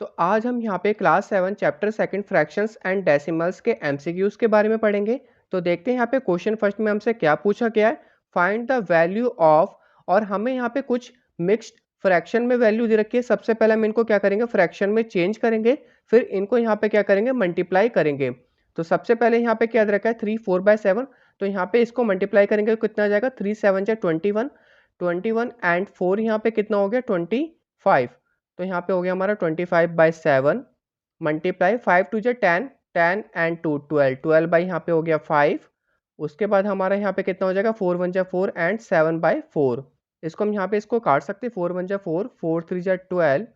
तो आज हम यहाँ पे class 7 chapter second fractions and decimals के एमसीक्यूज के बारे में पढ़ेंगे। तो देखते हैं यहाँ पे क्वेश्चन फर्स्ट में हमसे क्या पूछा गया है। फाइंड द वैल्यू ऑफ, और हमें यहाँ पे कुछ मिक्स्ड फ्रैक्शन में वैल्यू दे रखी है। सबसे पहले हम इनको क्या करेंगे, फ्रैक्शन में चेंज करेंगे, फिर इनको यहाँ पे क्या करेंगे, मल्टीप्लाई करेंगे। तो सबसे पहले यहाँ पे क्या दे रखा है, 3 4/7। तो यहाँ पे इसको मल्टीप्लाई करेंगे तो कितना आ जाएगा, 3 7 जा 21, 21 एंड 4 यहाँ पे कितना हो गया, 25। तो यहाँ पे हो गया हमारा 25/7 मल्टीप्लाई 5 2 जा 10, 10 एंड 2 12, 12 बाई यहाँ पे हो गया 5। उसके बाद हमारा यहाँ पे कितना हो जाएगा, 4 1 जा 4 एंड 7/4। इसको हम यहाँ पे इसको काट सकते हैं, 4 1 जा 4, 4 3 जा 12,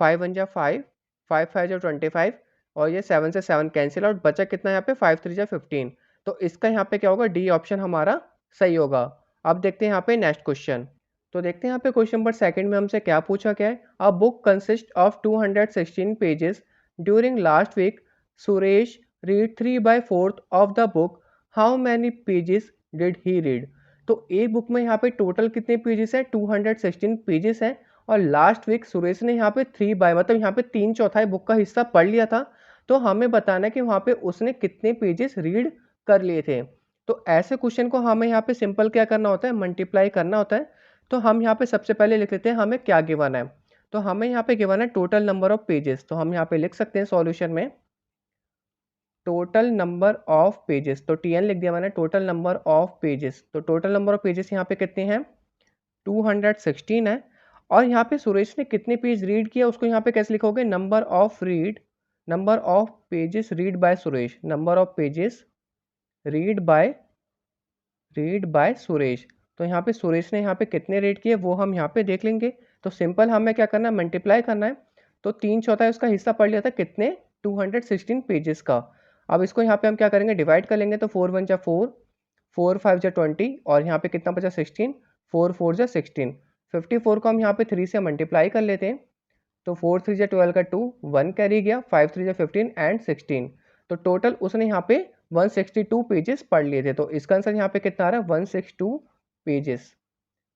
5 1 जा 5, 5 5 जा 25, और ये 7 से 7 कैंसिल आउट, बचा कितना यहाँ पे, 5 3 जा 15। तो इसका यहाँ पे क्या होगा, डी ऑप्शन हमारा सही होगा। अब देखते हैं यहाँ पे नेक्स्ट क्वेश्चन। तो देखते हैं यहाँ पे क्वेश्चन नंबर सेकंड में हमसे क्या पूछा गया है। A book consist of 216 pages. During last week Suresh read 3/4 of the book. How many pages did he read. तो एक बुक में यहाँ पे टोटल कितने पेजेस है, 216 पेजेस हैं, और लास्ट वीक सुरेश ने यहाँ पे 3 मतलब यहाँ पे 3/4 बुक का हिस्सा पढ़ लिया था। तो हमें बताना है कि वहाँ पे उसने कितने पेजेस रीड कर लिए थे। तो ऐसे क्वेश्चन को हमें यहाँ पे सिंपल क्या करना होता है, मल्टीप्लाई करना होता है। तो हम यहाँ पे सबसे पहले लिख लेते हैं हमें क्या गिवन है। तो हमें यहाँ पे गिवन है टोटल नंबर ऑफ पेजेस। तो हम यहाँ पे लिख सकते हैं सॉल्यूशन में टोटल नंबर ऑफ पेजेस। तो टीएन लिख दिया मैंने, टोटल नंबर ऑफ पेजेस। तो टोटल नंबर ऑफ पेजेस यहाँ पे कितने हैं, 216 है। और यहाँ पे सुरेश ने कितने पेज रीड किया, उसको यहाँ पे कैसे लिखोगे, number of read, number of pages read by Suresh, number of pages read by Suresh. तो यहाँ पे सुरेश ने यहाँ पे कितने रीड किए वो हम यहाँ पे देख लेंगे। तो सिंपल हमें क्या करना है, मल्टीप्लाई करना है। तो 3/4 उसका हिस्सा पढ़ लिया था कितने, 216 पेजेस का। अब इसको यहाँ पे हम क्या करेंगे, डिवाइड कर लेंगे। तो 4 1 जा 4, 4 5 जा 20, और यहाँ पे कितना बचा 16, 4 4 जा 16। 54 को हम यहाँ पे 3 से मल्टीप्लाई कर लेते हैं। तो 4 3 जा 12 का 2, 1 कैरी गया, 5 3 जा 15 एंड 16। तो टोटल उसने यहाँ पे 162 पेजेस पढ़ लिए थे। तो इसका आंसर यहाँ पे कितना आ रहा है, 162 पेजेस।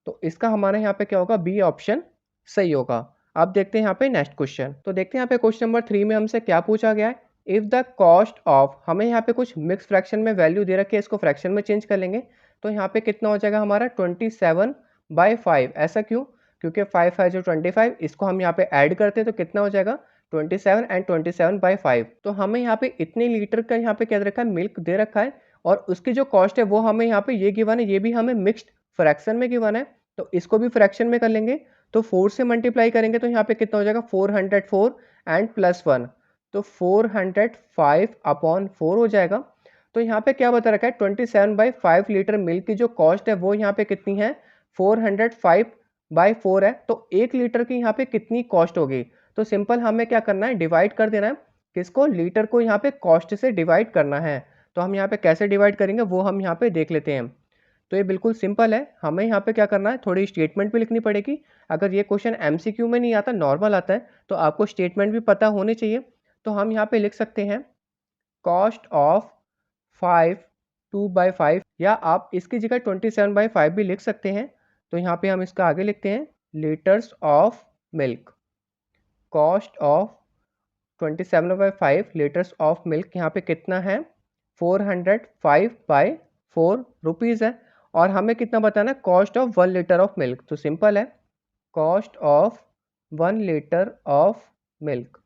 तो इसका हमारा यहाँ पे क्या होगा, बी ऑप्शन सही होगा। अब देखते हैं यहाँ पे नेक्स्ट क्वेश्चन। तो देखते हैं यहाँ पे क्वेश्चन नंबर 3 में हमसे क्या पूछा गया है। इफ द कॉस्ट ऑफ, हमें यहाँ पे कुछ मिक्स फ्रैक्शन में वैल्यू दे रखी है, इसको फ्रैक्शन में चेंज कर लेंगे। तो यहाँ पे कितना हो जाएगा हमारा 27/5। ऐसा क्यों, क्योंकि 5 5 जो 25, इसको हम यहाँ पे ऐड करते हैं तो कितना हो जाएगा 27 एंड 27/5। तो हमें यहाँ पे इतने लीटर का यहाँ पे क्या दे रखा है, मिल्क दे रखा है, और उसकी जो कॉस्ट है वो हमें यहाँ पे ये गिवन है, ये भी हमें मिक्स्ड फ्रैक्शन में गिवन है। तो इसको भी फ्रैक्शन में कर लेंगे। तो 4 से मल्टीप्लाई करेंगे तो यहाँ पे कितना हो जाएगा, 404 एंड +1। तो 405/4 हो जाएगा। तो यहाँ पे क्या बता रखा है, 27/5 लीटर मिल्क की जो कॉस्ट है वो यहाँ पे कितनी है, 405/4 है। तो 1 लीटर की यहाँ पे कितनी कॉस्ट होगी। तो सिंपल हमें क्या करना है, डिवाइड कर देना है। किसको, लीटर को यहाँ पे कॉस्ट से डिवाइड करना है। तो हम यहाँ पे कैसे डिवाइड करेंगे वो हम यहाँ पे देख लेते हैं। तो ये बिल्कुल सिंपल है। हमें यहाँ पे क्या करना है, थोड़ी स्टेटमेंट भी लिखनी पड़ेगी। अगर ये क्वेश्चन एमसीक्यू में नहीं आता, नॉर्मल आता है, तो आपको स्टेटमेंट भी पता होनी चाहिए। तो हम यहाँ पे लिख सकते हैं कॉस्ट ऑफ 5 2/5, या आप इसकी जगह 27/5 भी लिख सकते हैं। तो यहाँ पे हम इसका आगे लिखते हैं litres of milk. Cost of 27/5 litres of milk यहाँ पे कितना है, 405/4 रुपीज़ है। और हमें कितना बताना है, cost of 1 litre of milk. तो सिंपल है, cost of 1 litre of milk.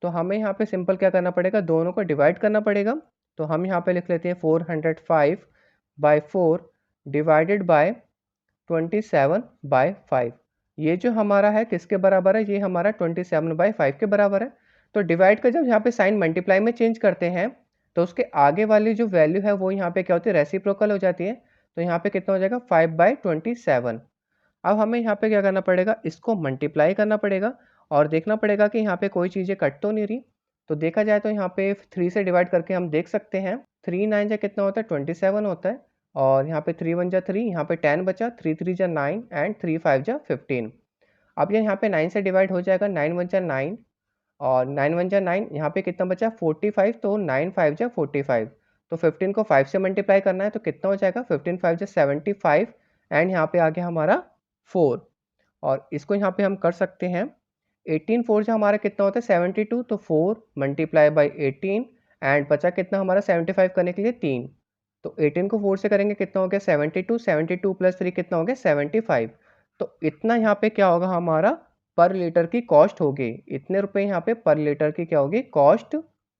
तो हमें यहाँ पे सिंपल क्या करना पड़ेगा, दोनों को डिवाइड करना पड़ेगा। तो हम यहाँ पे लिख लेते हैं 405/4 डिवाइडेड बाय 27/5। ये जो हमारा है किसके बराबर है, ये हमारा 27/5 के बराबर है। तो डिवाइड का जब यहाँ पे साइन मल्टीप्लाई में चेंज करते हैं तो उसके आगे वाली जो वैल्यू है वो यहाँ पे क्या होती है, रेसिप्रोकल हो जाती है। तो यहाँ पे कितना हो जाएगा, 5/27। अब हमें यहाँ पे क्या करना पड़ेगा, इसको मल्टीप्लाई करना पड़ेगा, और देखना पड़ेगा कि यहाँ पे कोई चीज़ें कट तो नहीं रही। तो देखा जाए तो यहाँ पे 3 से डिवाइड करके हम देख सकते हैं, 3 9 जा कितना होता है, 27 होता है। और यहाँ पे 3 1 जा 3, यहाँ पे 10 बचा, 3 3 जा 9 एंड 3 5 जा 15। अब ये यहाँ पे 9 से डिवाइड हो जाएगा, 9 1 जा 9, और 9 1 जा 9, यहाँ पे कितना बचा 45, तो 9 5 जा 45। तो 15 को 5 से मल्टीप्लाई करना है तो कितना हो जाएगा, 15 5 जा 75, एंड यहाँ पे आ गया हमारा 4। और इसको यहाँ पे हम कर सकते हैं 18 4 जो हमारा कितना होता है 72, तो 4 मल्टीप्लाई बाई 18 एंड बचा कितना हमारा 75 करने के लिए 3, तो 18 को 4 से करेंगे कितना हो गया 72, 72 प्लस 3 कितना हो गया 75। तो इतना यहाँ पे क्या होगा हमारा पर लीटर की कॉस्ट होगी, इतने रुपए यहाँ पे पर लीटर की क्या होगी कॉस्ट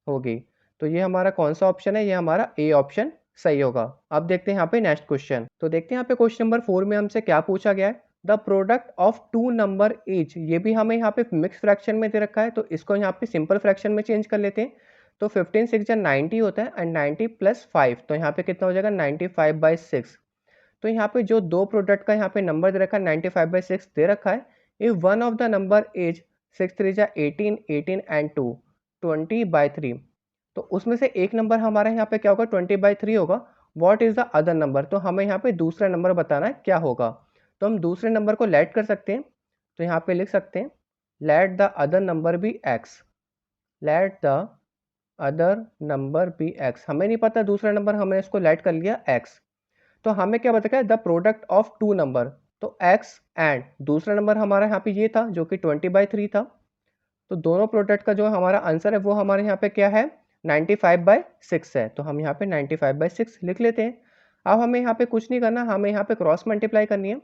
होगी। तो ये हमारा कौन सा ऑप्शन है, ये हमारा ए ऑप्शन सही होगा। अब देखते हैं यहाँ पे नेक्स्ट क्वेश्चन। तो देखते हैं यहाँ पे क्वेश्चन नंबर 4 में हमसे क्या पूछा गया है, the product of two number is, ये भी हमें यहाँ पे मिक्स फ्रैक्शन में दे रखा है, तो इसको यहाँ पे सिंपल फ्रैक्शन में चेंज कर लेते हैं। तो 15 6 90 होता है एंड 90 प्लस 5, तो यहाँ पे कितना हो जाएगा 95/6। तो यहाँ पे जो दो प्रोडक्ट का यहाँ पे नंबर दे रखा है 95/6 दे रखा है। If one of the number is 6 3 जा 18 18 एंड 2 20/3, तो उसमें से एक नंबर हमारा यहाँ पे क्या होगा 20/3 होगा। What is the other number, तो हमें यहाँ पे दूसरा नंबर बताना है क्या होगा। तो हम दूसरे नंबर को लेट कर सकते हैं, तो यहाँ पे लिख सकते हैं let the other number be x, let the other number be x. हमें नहीं पता दूसरा नंबर, हमने इसको लेट कर लिया एक्स। तो हमें क्या बताया the product of two number, तो एक्स एंड दूसरा नंबर हमारा यहाँ पे ये था जो कि 20/3 था। तो दोनों प्रोडक्ट का जो हमारा आंसर है वो हमारे यहाँ पे क्या है 95/6 है, तो हम यहाँ पे 95/6 लिख लेते हैं। अब हमें यहाँ पे कुछ नहीं करना, हमें यहाँ पे क्रॉस मल्टीप्लाई करनी है।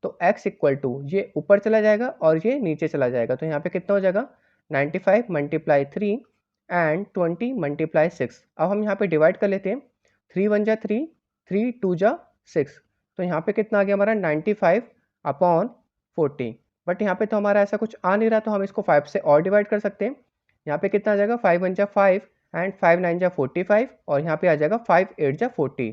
तो x इक्वल टू ये ऊपर चला जाएगा और ये नीचे चला जाएगा, तो यहाँ पे कितना हो जाएगा 95 मल्टीप्लाई 3 एंड 20 मल्टीप्लाई 6। अब हम यहाँ पे डिवाइड कर लेते हैं, 3 1 जा 3, 3 2 जा 6, तो यहाँ पे कितना आ गया हमारा 95/40। बट यहाँ पे तो हमारा ऐसा कुछ आ नहीं रहा, तो हम इसको 5 से और डिवाइड कर सकते हैं। यहाँ पे कितना आ जाएगा 5 1 जा 5 एंड 5 9 जा 45, और यहाँ पे आ जाएगा 5 8 जा 40।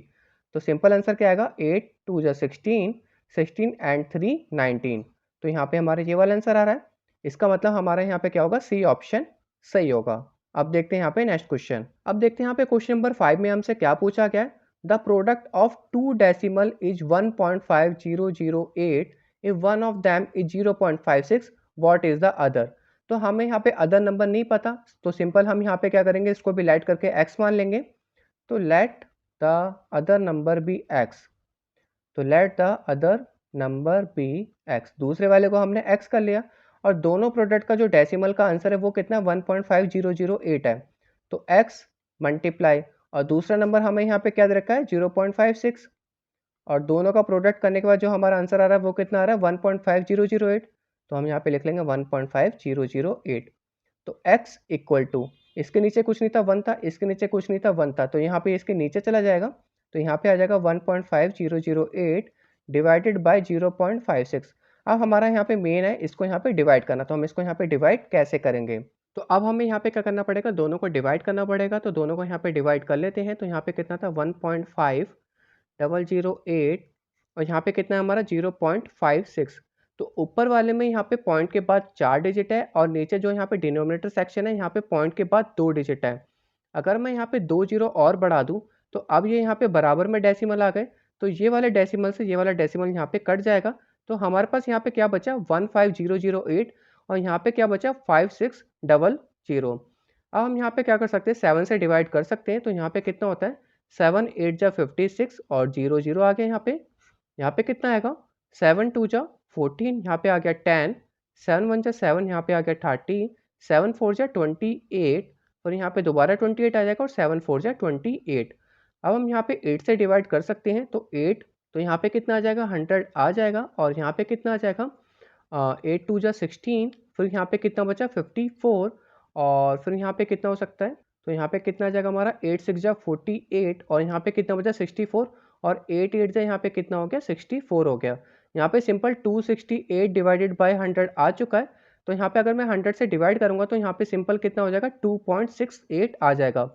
तो सिंपल आंसर क्या आएगा 8 2 जा 16, 16 एंड 3 19। तो यहाँ पे हमारा ये वाला आंसर आ रहा है, इसका मतलब हमारा यहाँ पे क्या होगा सी ऑप्शन सही होगा। अब देखते हैं यहाँ पे नेक्स्ट क्वेश्चन। अब देखते हैं यहाँ पे क्वेश्चन नंबर 5 में हमसे क्या पूछा गया है, the product of two decimal is 1.5008 if one of them is 0.56, what is the other. तो हमें यहाँ पे अदर नंबर नहीं पता, तो सिंपल हम यहाँ पे क्या करेंगे इसको भी लेट करके x मान लेंगे। तो let the other number be x, तो let the other number be x, दूसरे वाले को हमने x कर लिया, और दोनों प्रोडक्ट का जो डेसिमल का आंसर है वो कितना 1.5008 है। तो x मल्टीप्लाई, और दूसरा नंबर हमें यहाँ पे क्या दे रखा है 0.56, और दोनों का प्रोडक्ट करने के बाद जो हमारा आंसर आ रहा है वो कितना आ रहा है 1.5008, तो हम यहाँ पे लिख लेंगे 1.5008। तो x इक्वल टू, इसके नीचे कुछ नहीं था 1 था, इसके नीचे कुछ नहीं था 1 था, तो यहाँ पे इसके नीचे चला जाएगा, तो यहाँ पे आ जाएगा 1.5008 डिवाइडेड बाय 0.56। अब हमारा यहाँ पे मेन है इसको यहाँ पे डिवाइड करना, तो हम इसको यहाँ पे डिवाइड कैसे करेंगे। तो अब हमें यहाँ पे क्या करना पड़ेगा, दोनों को डिवाइड करना पड़ेगा। तो दोनों को यहाँ पे डिवाइड कर लेते हैं, तो यहाँ पे कितना था 1.5008, और यहाँ पे कितना है हमारा 0.56। तो ऊपर वाले में यहाँ पे पॉइंट के बाद 4 डिजिट है, और नीचे जो यहाँ पे डिनोमिनेटर सेक्शन है यहाँ पे पॉइंट के बाद 2 डिजिट है। अगर मैं यहाँ पे 2 जीरो और बढ़ा दूँ तो अब ये यहाँ पे बराबर में डेसिमल आ गए, तो ये वाले डेसिमल से ये वाला डेसिमल यहाँ पे कट जाएगा। तो हमारे पास यहाँ पे क्या बचा 15008, और यहाँ पे क्या बचा 5600। अब हम यहाँ पे क्या कर सकते हैं 7 से डिवाइड कर सकते हैं, तो यहाँ पे कितना होता है 7 8 जा 56 और 0 0 आ गया यहाँ पे कितना आएगा 7 2 जा 14, यहाँ पे आ गया 10, 7 1 जा 7, यहाँ पे आ गया 30, 7 4 जा 28, और यहाँ पे दोबारा 28 आ जाएगा, और 7 4 जा 28। अब हम यहाँ पे 8 से डिवाइड कर सकते हैं, तो 8, तो यहाँ पे कितना आ जाएगा 100 आ जाएगा, और यहाँ पे कितना आ जाएगा 8 2 जा 16, फिर यहाँ पे कितना बचा 54, और फिर यहाँ पे कितना हो सकता है, तो यहाँ पे कितना आ जाएगा हमारा 8 6 जा 48, और यहाँ पे कितना बचा 64, और 8 8 जा यहाँ पे कितना हो गया 64 हो गया। यहाँ पे सिंपल 268 डिवाइडेड बाय 100 आ चुका है, तो यहाँ पे अगर मैं 100 से डिवाइड करूंगा तो यहाँ पे सिंपल कितना हो जाएगा 2.68 आ जाएगा।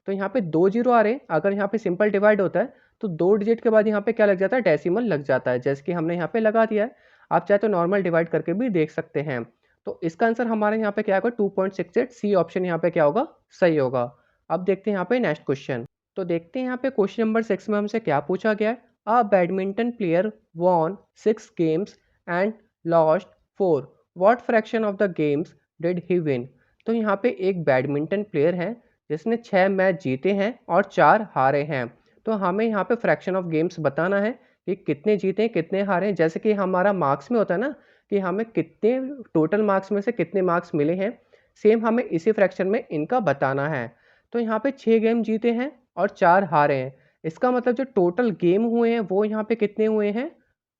तो यहाँ पे 2 जीरो आ रहे हैं, अगर यहाँ पे सिंपल डिवाइड होता है तो 2 डिजिट के बाद यहाँ पे क्या लग जाता है डेसिमल लग जाता है, जैसे कि हमने यहाँ पे लगा दिया है। आप चाहे तो नॉर्मल डिवाइड करके भी देख सकते हैं। तो इसका आंसर हमारे यहाँ पे क्या होगा 2.68, सी ऑप्शन यहाँ पे क्या होगा सही होगा। अब देखते हैं यहाँ पे नेक्स्ट क्वेश्चन। तो देखते हैं यहाँ पे क्वेश्चन नंबर 6 में हमसे क्या पूछा गया है, a badminton player won 6 games and lost 4, what fraction of the games did he win. तो यहाँ पे एक बैडमिंटन प्लेयर है जिसने 6 मैच जीते हैं और 4 हारे हैं। तो हमें यहाँ पे फ्रैक्शन ऑफ गेम्स बताना है कि कितने जीते कितने हारे, जैसे कि हमारा मार्क्स में होता है ना कि हमें कितने टोटल मार्क्स में से कितने मार्क्स मिले हैं, सेम हमें इसी फ्रैक्शन में इनका बताना है। तो यहाँ पे 6 गेम जीते हैं और 4 हारे हैं। इसका मतलब जो टोटल गेम हुए हैं वो यहाँ पे कितने हुए हैं,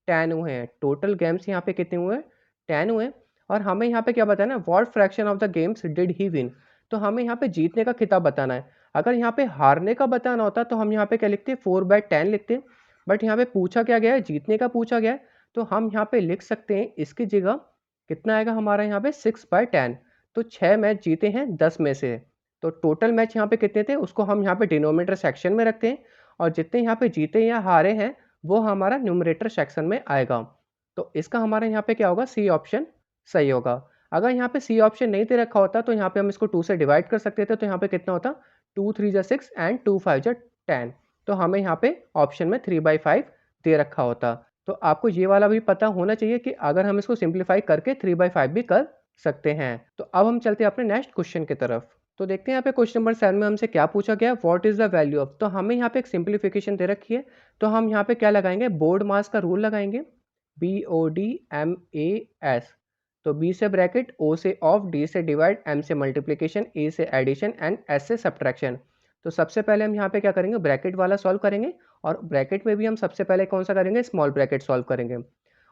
10 हुए हैं। टोटल गेम्स यहाँ पे कितने हुए हैं, 10 हुए हैं। और हमें यहाँ पे क्या बताना है, what fraction of the games did he win. तो हमें यहाँ पे जीतने का खिताब बताना है। अगर यहाँ पे हारने का बताना होता तो हम यहाँ पे क्या लिखते, 4/10 लिखते। बट यहाँ पे पूछा क्या गया है, जीतने का पूछा गया है, तो हम यहाँ पे लिख सकते हैं इसकी जगह कितना आएगा हमारा यहाँ पे 6/10। तो 6 मैच जीते हैं 10 में से। तो टोटल मैच यहाँ पे कितने थे उसको हम यहाँ पे डिनोमिनेटर सेक्शन में रखते हैं, और जितने यहाँ पे जीते या हारे हैं वो हमारा न्यूमरेटर सेक्शन में आएगा। तो इसका हमारा यहाँ पे क्या होगा, सी ऑप्शन सही होगा। अगर यहाँ पे सी ऑप्शन नहीं दे रखा होता तो यहाँ पे हम इसको 2 से डिवाइड कर सकते थे, तो यहाँ पे कितना होता, 2 3 जा 6 एंड 2 5 जा 10। तो हमें यहाँ पे ऑप्शन में 3/5 दे रखा होता। तो आपको ये वाला भी पता होना चाहिए कि अगर हम इसको सिंप्लीफाई करके 3/5 भी कर सकते हैं। तो अब हम चलते हैं अपने नेक्स्ट क्वेश्चन की तरफ। तो देखते हैं यहाँ पे क्वेश्चन नंबर 7 में हमसे क्या पूछा गया, what is the value of. तो हमें यहाँ पे एक सिंप्लीफिकेशन दे रखी है, तो हम यहाँ पे क्या लगाएंगे, बोर्ड मास का रूल लगाएंगे, BODMAS। तो B से ब्रैकेट, O से ऑफ, D से डिवाइड, M से मल्टीप्लिकेशन, A से एडिशन एंड S से सब्ट्रैक्शन। तो सबसे पहले हम यहाँ पे क्या करेंगे, ब्रैकेट वाला सॉल्व करेंगे, और ब्रैकेट में भी हम सबसे पहले कौन सा करेंगे, स्मॉल ब्रैकेट सॉल्व करेंगे।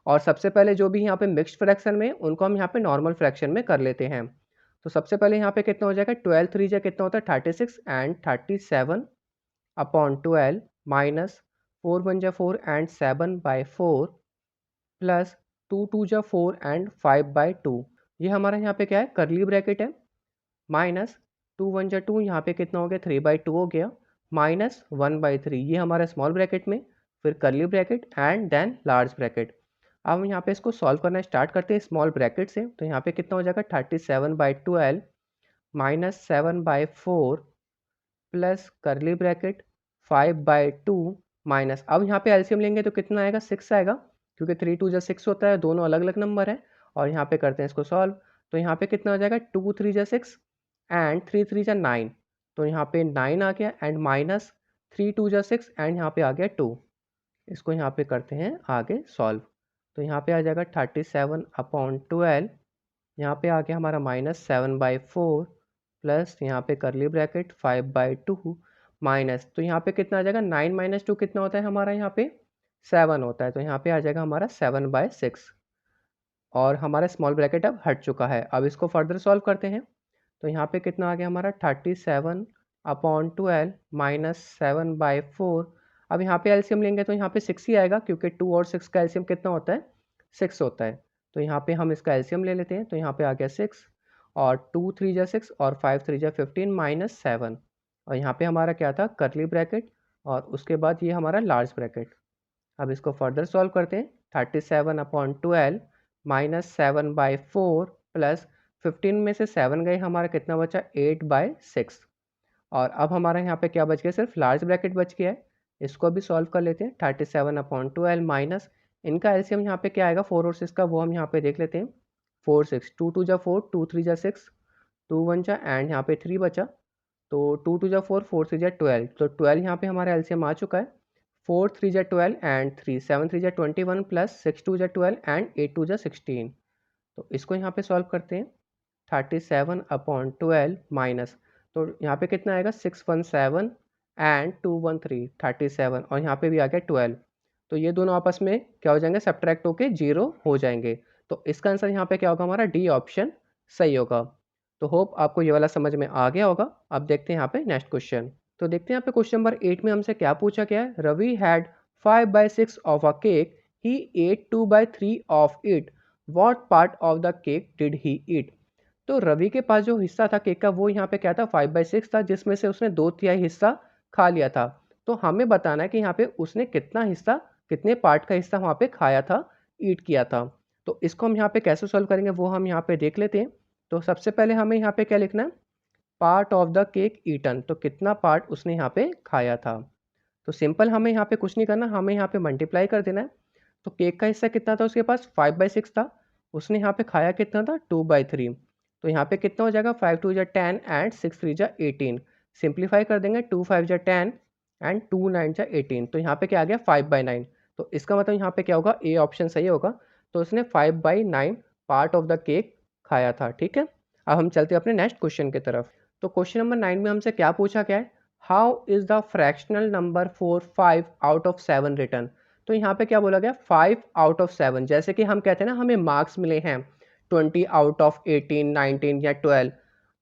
और सबसे पहले जो भी यहाँ पे मिक्स्ड फ्रैक्शन में उनको हम यहाँ पे नॉर्मल फ्रैक्शन में कर लेते हैं। तो सबसे पहले यहाँ पे कितना हो जाएगा, 12 3 जा कितना होता है 36 एंड 37/12 माइनस 4 1 जा 4 एंड 7/4 प्लस 2 2 जा 4 एंड 5/2। ये हमारा यहाँ पे क्या है, करली ब्रैकेट है, माइनस 2 1 जा 2, यहाँ पे कितना हो गया 3/2 हो गया, माइनस 1/3, ये हमारा स्मॉल ब्रैकेट में, फिर curly bracket and then large bracket. अब हम यहाँ पे इसको सॉल्व करना स्टार्ट करते हैं स्मॉल ब्रैकेट से। तो यहाँ पे कितना हो जाएगा 37/12 माइनस 7/4 प्लस करली ब्रैकेट 5/2 माइनस, अब यहाँ पे एलसीएम लेंगे तो कितना आएगा, 6 आएगा, क्योंकि 3 2 जा 6 होता है, दोनों अलग अलग नंबर है। और यहाँ पे करते हैं इसको सॉल्व। तो यहाँ पे कितना हो जाएगा 2 3 जा 6 एंड 3 3 जा 9। तो यहाँ पे 9 आ गया एंड माइनस 3 2 जा 6 एंड यहाँ पे आ गया 2। इसको यहाँ पे करते हैं आगे सॉल्व। तो यहाँ पे आ जाएगा 37/12, यहाँ पे आ गया हमारा माइनस 7/4 प्लस यहाँ पे करली ब्रैकेट 5/2 माइनस, तो यहाँ पे कितना आ जाएगा 9 - 2 कितना होता है हमारा, यहाँ पे 7 होता है। तो यहाँ पे आ जाएगा हमारा 7/6, और हमारा स्मॉल ब्रैकेट अब हट चुका है। अब इसको फर्दर सॉल्व करते हैं। तो यहाँ पे कितना आ गया हमारा 37/12 माइनस 7/4। अब यहाँ पे एलसीएम लेंगे तो यहाँ पे 6 ही आएगा, क्योंकि 2 और 6 का एलसीएम कितना होता है, 6 होता है। तो यहाँ पे हम इसका एलसीएम ले लेते हैं। तो यहाँ पे आ गया 6, और 2 3 जा 6 और 5 3 जा 15 माइनस 7। और यहाँ पे हमारा क्या था, करली ब्रैकेट, और उसके बाद ये हमारा लार्ज ब्रैकेट। अब इसको फर्दर सॉल्व करते हैं। 37/12 माइनस 7/4 प्लस 15 में से 7 गए, हमारा कितना बचा 8/6। और अब हमारा यहाँ पे क्या बच गया, सिर्फ लार्ज ब्रैकेट बच गया है। इसको भी सॉल्व कर लेते हैं। 37/12 माइनस, इनका एलसीएम यहाँ पे क्या आएगा 4 और 6 का, वो हम यहाँ पे देख लेते हैं। 4 6, 2 2 जा 4, 2 3 जा 6, 2 1 जा एंड यहाँ पे 3 बचा। तो 2 2 जा 4, 4 3 जा 12, तो 12 यहाँ पे हमारा एलसीएम आ चुका है। 4 3 जा 12 एंड 3 7 3 जा 21 प्लस 6 2 जा 12 एंड 8 2 जा 16। तो इसको यहाँ पे सॉल्व करते हैं। 37/12 माइनस, तो यहाँ पे कितना आएगा 617 एंड 213 37, और यहाँ पे भी आ गया 12। तो ये दोनों आपस में क्या हो जाएंगे, सब्ट्रैक्ट होके 0 हो जाएंगे। तो इसका आंसर यहाँ पे क्या होगा, हमारा डी ऑप्शन सही होगा। तो होप आपको ये वाला समझ में आ गया होगा। अब देखते हैं यहाँ पे नेक्स्ट क्वेश्चन। तो देखते हैं यहाँ पे क्वेश्चन नंबर 8 में हमसे क्या पूछा गया है, Ravi had 5/6 of a cake, he ate 2/3 of it, what part of the cake did he eat. तो रवि के पास जो हिस्सा था केक का, वो यहाँ पे क्या था 5/6 था, जिसमें से उसने 2/3 हिस्सा खा लिया था। तो हमें बताना है कि यहाँ पे उसने कितना हिस्सा, कितने पार्ट का हिस्सा वहाँ पे खाया था, ईट किया था। तो इसको हम यहाँ पे कैसे सॉल्व करेंगे वो हम यहाँ पे देख लेते हैं। तो सबसे पहले हमें यहाँ पे क्या लिखना है, part of the cake eaten, तो कितना पार्ट उसने यहाँ पे खाया था। तो सिंपल हमें यहाँ पे कुछ नहीं करना, हमें यहाँ पे मल्टीप्लाई कर देना है। तो केक का हिस्सा कितना था उसके पास 5/6 था, उसने यहाँ पे खाया कितना था 2/3। तो यहाँ पे कितना हो जाएगा 5 2 जा 10 एंड 6 3 जा 18। सिंप्लीफाई कर देंगे, 2 5 जा 10 एंड 2 9 जा 18। तो यहाँ पे क्या आ गया 5/9। तो इसका मतलब यहाँ पे क्या होगा, ए ऑप्शन सही होगा। तो उसने 5/9 पार्ट ऑफ द केक खाया था। ठीक है, अब हम चलते हैं अपने नेक्स्ट क्वेश्चन की तरफ। तो क्वेश्चन नंबर 9 में हमसे क्या पूछा गया है, how is the fractional number for 5 out of 7 return. तो यहाँ पे क्या बोला गया, 5 आउट ऑफ 7, जैसे कि हम कहते हैं ना हमें मार्क्स मिले हैं 20 आउट ऑफ 18, 19 या 12,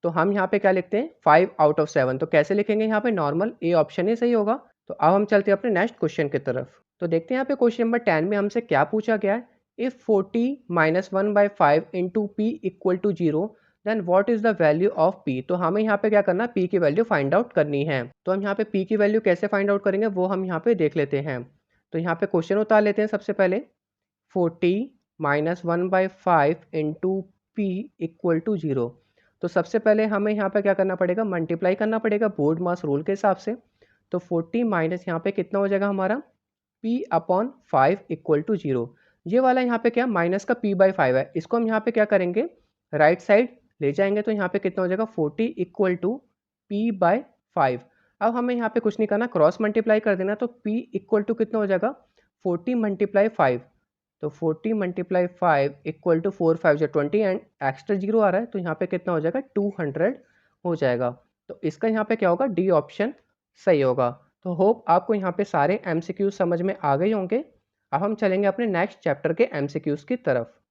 तो हम यहाँ पे क्या लिखते हैं 5 आउट ऑफ 7। तो कैसे लिखेंगे यहाँ पे, नॉर्मल ए ऑप्शन ही सही होगा। तो अब हम चलते हैं अपने नेक्स्ट क्वेश्चन की तरफ। तो देखते हैं यहाँ पे क्वेश्चन नंबर 10 में हमसे क्या पूछा गया है, if 40 minus 1/5 into p equal to 0 then what is the value of p. तो हमें यहाँ पे क्या करना है, पी की वैल्यू फाइंड आउट करनी है। तो हम यहाँ पे पी की वैल्यू कैसे फाइंड आउट करेंगे वो हम यहाँ पे देख लेते हैं। तो यहाँ पे क्वेश्चन उतार लेते हैं सबसे पहले, 40 minus 1/5 into p equal to 0। तो सबसे पहले हमें यहाँ पे क्या करना पड़ेगा, मल्टीप्लाई करना पड़ेगा बोर्ड मास रूल के हिसाब से। तो 40 माइनस यहाँ पे कितना हो जाएगा हमारा, p अपॉन 5 इक्वल टू 0। ये वाला यहाँ पे क्या, माइनस का p/5 है, इसको हम यहाँ पे क्या करेंगे, राइट साइड ले जाएंगे। तो यहाँ पे कितना हो जाएगा, 40 इक्वल टू p/5। अब हमें यहाँ पे कुछ नहीं करना, क्रॉस मल्टीप्लाई कर देना। तो p इक्वल टू कितना हो जाएगा, 40 मल्टीप्लाई 5। तो 40 मल्टीप्लाई 5 इक्वल टू 4 5 जो 20 एंड एक्स्ट्रा 0 आ रहा है, तो यहाँ पे कितना हो जाएगा, 200 हो जाएगा। तो इसका यहाँ पे क्या होगा, डी ऑप्शन सही होगा। तो होप आपको यहाँ पे सारे एमसीक्यूज समझ में आ गए होंगे। अब हम चलेंगे अपने नेक्स्ट चैप्टर के एमसीक्यूज की तरफ।